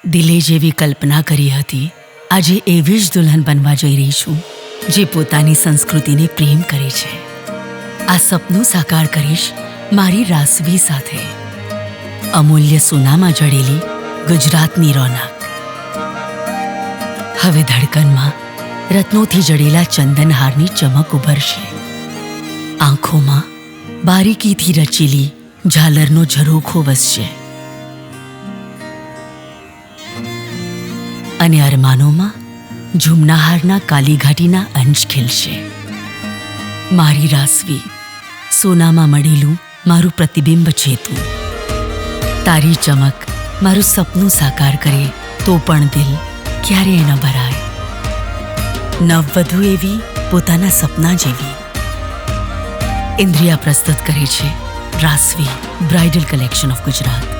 દિલે જેવી કલ્પના કરી હતી, આજે એવી જ દુલ્હન બનવા જઈ રહી છું જે પોતાની સંસ્કૃતિને પ્રેમ કરે છે. આ સપનું સાકાર કરીશ મારી રાસવી સાથે. અમૂલ્ય સોનામાં જડેલી ગુજરાતની રોનક. હવે ધડકનમાં રત્નોથી જડેલા ચંદનહારની ચમક ઉભરશે. આંખોમાં બારીકીથી રચેલી ઝાલરનો ઝરોખો વસશે અને અરમાનોમાં ઝુમનાહારના કાલીઘાટીના અંશ ખીલશે. મારી રાસવી, સોનામાં મળેલું મારું પ્રતિબિંબ છે તું. તારી ચમક મારું સપનું સાકાર કરે તો પણ દિલ ક્યારેય ન ભરાય. નવવધુ એવી પોતાના સપના જેવી. ઇન્દ્રિયા પ્રસ્તુત કરે છે રાસવી બ્રાઇડલ કલેક્શન ઓફ ગુજરાત.